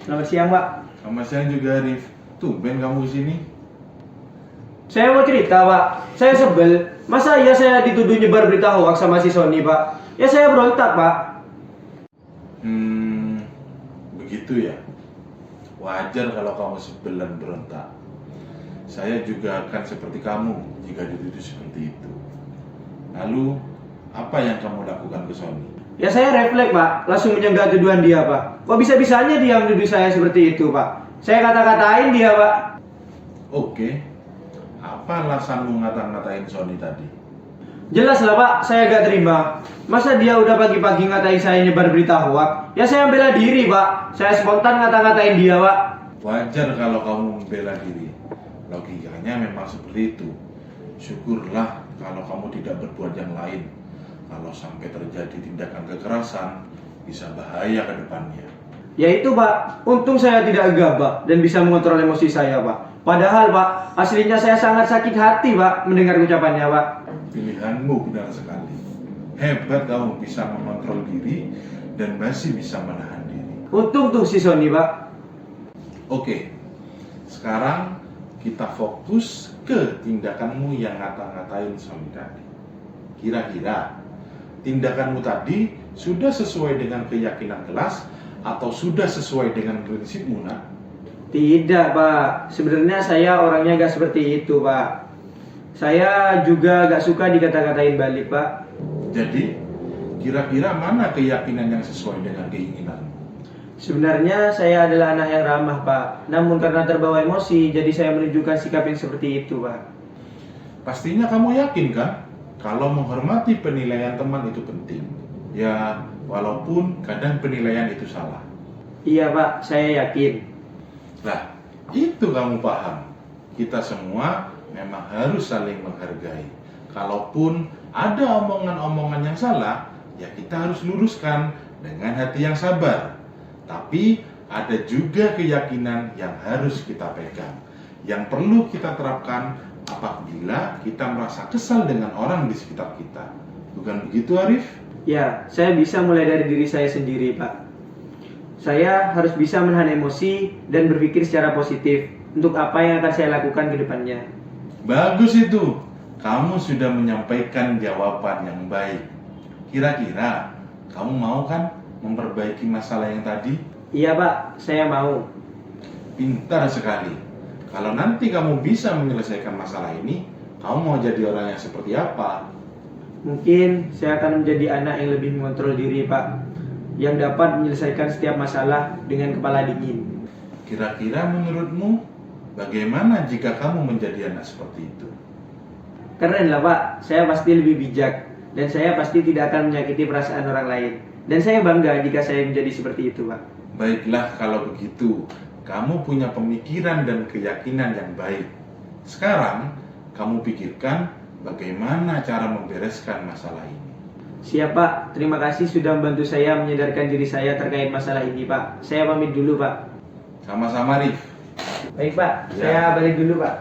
Selamat siang, Pak. Selamat siang juga, Arif. Tumben kamu sini. Saya mau cerita, Pak. Saya sebel. Masa iya saya dituduh nyebar berita hoax sama si Sony, Pak? Ya saya berontak, Pak. Begitu ya. Wajar kalau kamu sebel dan berontak. Saya juga akan seperti kamu jika dituduh seperti itu. Lalu, apa yang kamu lakukan ke Sony? Ya saya refleks, Pak. Langsung menyenggak tuduhan dia, Pak. Kok bisa-bisanya dia menuduh saya seperti itu, Pak? Saya kata-katain dia, Pak. Oke. Apa alasanmu ngata-ngatain Sony tadi? Jelas lah, Pak. Saya gak terima. Masa dia udah pagi-pagi ngatain saya nyebar berita hoax? Ya saya bela diri, Pak. Saya spontan ngata-ngatain dia, Pak. Wajar kalau kamu membela diri. Logikanya memang seperti itu. Syukurlah kalau kamu tidak berbuat yang lain. Kalau sampai terjadi tindakan kekerasan, bisa bahaya ke depannya. Ya itu, Pak. Untung saya tidak gegabah dan bisa mengontrol emosi saya, Pak. Padahal, Pak, aslinya saya sangat sakit hati, Pak, mendengar ucapannya, Pak. Pilihanmu benar sekali. Hebat kamu bisa mengontrol diri dan masih bisa menahan diri. Untung tuh si Sony, Pak. Oke, sekarang kita fokus ke tindakanmu yang ngata-ngatain Sony tadi. Kira-kira tindakanmu tadi sudah sesuai dengan keyakinan kelas atau sudah sesuai dengan prinsipmu, nak? Tidak, Pak. Sebenarnya saya orangnya gak seperti itu, Pak. Saya juga gak suka dikata-katain balik, Pak. Jadi, kira-kira mana keyakinan yang sesuai dengan keinginanmu? Sebenarnya saya adalah anak yang ramah, Pak. Namun karena terbawa emosi, jadi saya menunjukkan sikap yang seperti itu, Pak. Pastinya kamu yakin kan? Kalau menghormati penilaian teman itu penting. Ya, walaupun kadang penilaian itu salah. Iya, Pak. Saya yakin. Nah, itu kamu paham. Kita semua memang harus saling menghargai. Kalaupun ada omongan-omongan yang salah, ya kita harus luruskan dengan hati yang sabar. Tapi ada juga keyakinan yang harus kita pegang, yang perlu kita terapkan apabila kita merasa kesal dengan orang di sekitar kita. Bukan begitu, Arif? Ya, saya bisa mulai dari diri saya sendiri, Pak. Saya harus bisa menahan emosi dan berpikir secara positif untuk apa yang akan saya lakukan ke depannya. Bagus itu. Kamu sudah menyampaikan jawaban yang baik. Kira-kira kamu mau kan memperbaiki masalah yang tadi? Iya, Pak. Saya mau. Pintar sekali. Kalau nanti kamu bisa menyelesaikan masalah ini, kamu mau jadi orang yang seperti apa? Mungkin saya akan menjadi anak yang lebih mengontrol diri, Pak, yang dapat menyelesaikan setiap masalah dengan kepala dingin. Kira-kira menurutmu, bagaimana jika kamu menjadi anak seperti itu? Keren lah, Pak. Saya pasti lebih bijak dan saya pasti tidak akan menyakiti perasaan orang lain. Dan saya bangga jika saya menjadi seperti itu, Pak. Baiklah kalau begitu, kamu punya pemikiran dan keyakinan yang baik. Sekarang, kamu pikirkan bagaimana cara membereskan masalah ini. Siap, Pak. Terima kasih sudah membantu saya menyadarkan diri saya terkait masalah ini, Pak. Saya pamit dulu, Pak. Sama-sama, Rif. Baik, Pak. Ya. Saya balik dulu, Pak.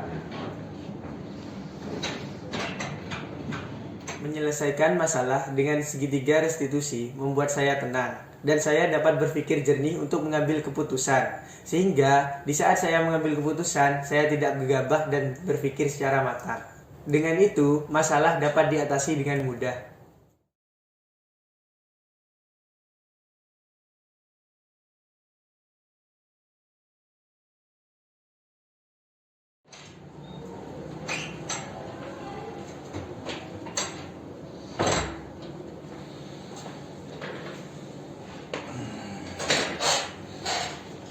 Menyelesaikan masalah dengan segitiga restitusi membuat saya tenang dan saya dapat berpikir jernih untuk mengambil keputusan. Sehingga di saat saya mengambil keputusan, saya tidak gegabah dan berpikir secara matang. Dengan itu, masalah dapat diatasi dengan mudah.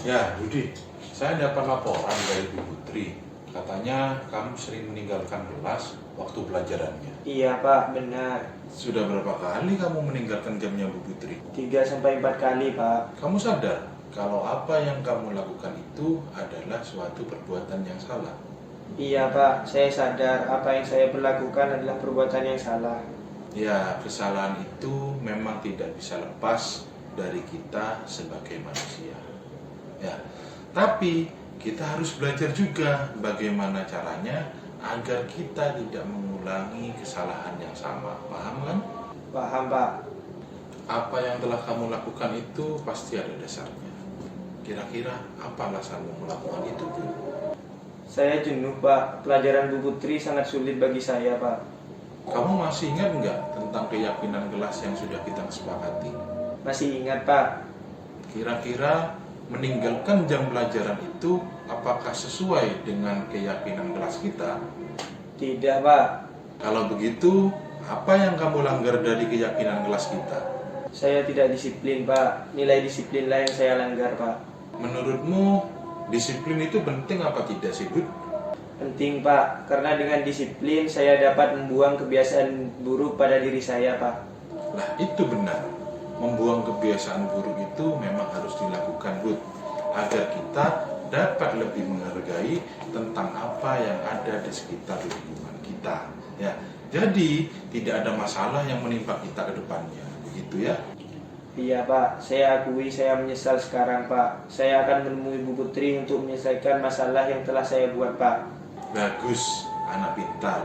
Ya, Budi, saya dapat laporan dari Bu Putri. Katanya kamu sering meninggalkan kelas waktu pelajarannya. Iya, Pak, benar. Sudah berapa kali kamu meninggalkan jamnya Bu Putri? 3-4 kali, Pak. Kamu sadar kalau apa yang kamu lakukan itu adalah suatu perbuatan yang salah? Iya, Pak, saya sadar apa yang saya perlakukan adalah perbuatan yang salah. Ya, kesalahan itu memang tidak bisa lepas dari kita sebagai manusia. Ya, tapi kita harus belajar juga bagaimana caranya agar kita tidak mengulangi kesalahan yang sama. Paham kan? Paham, Pak. Apa yang telah kamu lakukan itu pasti ada dasarnya. Kira-kira apa alasanmu melakukan itu, Bun? Saya jenuh, Pak. Pelajaran Bu Putri sangat sulit bagi saya, Pak. Kamu masih ingat nggak tentang keyakinan kelas yang sudah kita sepakati? Masih ingat, Pak? Kira-kira meninggalkan jam pelajaran itu apakah sesuai dengan keyakinan kelas kita? Tidak, Pak. Kalau begitu, apa yang kamu langgar dari keyakinan kelas kita? Saya tidak disiplin, Pak. Nilai disiplinlah yang saya langgar, Pak. Menurutmu, disiplin itu penting apa tidak sih, Bud? Penting, Pak. Karena dengan disiplin saya dapat membuang kebiasaan buruk pada diri saya, Pak. Lah, itu benar. Membuang kebiasaan buruk itu memang harus dilakukan, Bud, agar kita dapat lebih menghargai tentang apa yang ada di sekitar lingkungan kita. Ya, jadi tidak ada masalah yang menimpa kita ke depannya, begitu ya. Iya, Pak. Saya akui saya menyesal sekarang, Pak. Saya akan menemui Bu Putri untuk menyelesaikan masalah yang telah saya buat, Pak. Bagus, anak pintar.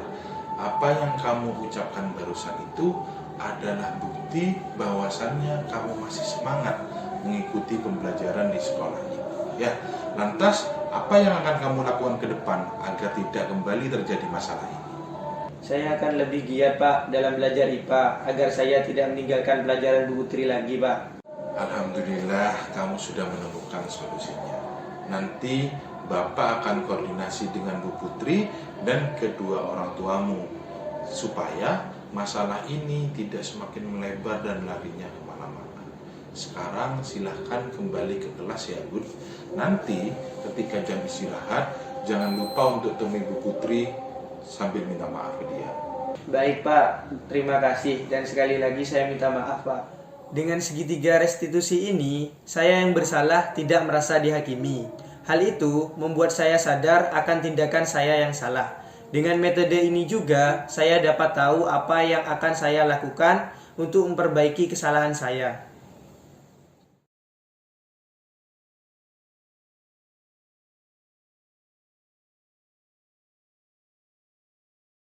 Apa yang kamu ucapkan barusan itu adalah bukti bahwasannya kamu masih semangat mengikuti pembelajaran di sekolah ini. Ya, lantas apa yang akan kamu lakukan ke depan agar tidak kembali terjadi masalah ini? Saya akan lebih giat, Pak, dalam belajar IPA agar saya tidak meninggalkan pelajaran Bu Putri lagi, Pak. Alhamdulillah kamu sudah menemukan solusinya. Nanti Bapak akan koordinasi dengan Bu Putri dan kedua orang tuamu supaya masalah ini tidak semakin melebar dan larinya kemana-mana. Sekarang silahkan kembali ke kelas ya, Bud. Nanti ketika jam istirahat jangan lupa untuk temui Bu Putri sambil minta maaf ke dia. Baik, Pak. Terima kasih. Dan sekali lagi saya minta maaf, Pak. Dengan segitiga restitusi ini, saya yang bersalah tidak merasa dihakimi. Hal itu membuat saya sadar akan tindakan saya yang salah. Dengan metode ini juga, saya dapat tahu apa yang akan saya lakukan untuk memperbaiki kesalahan saya.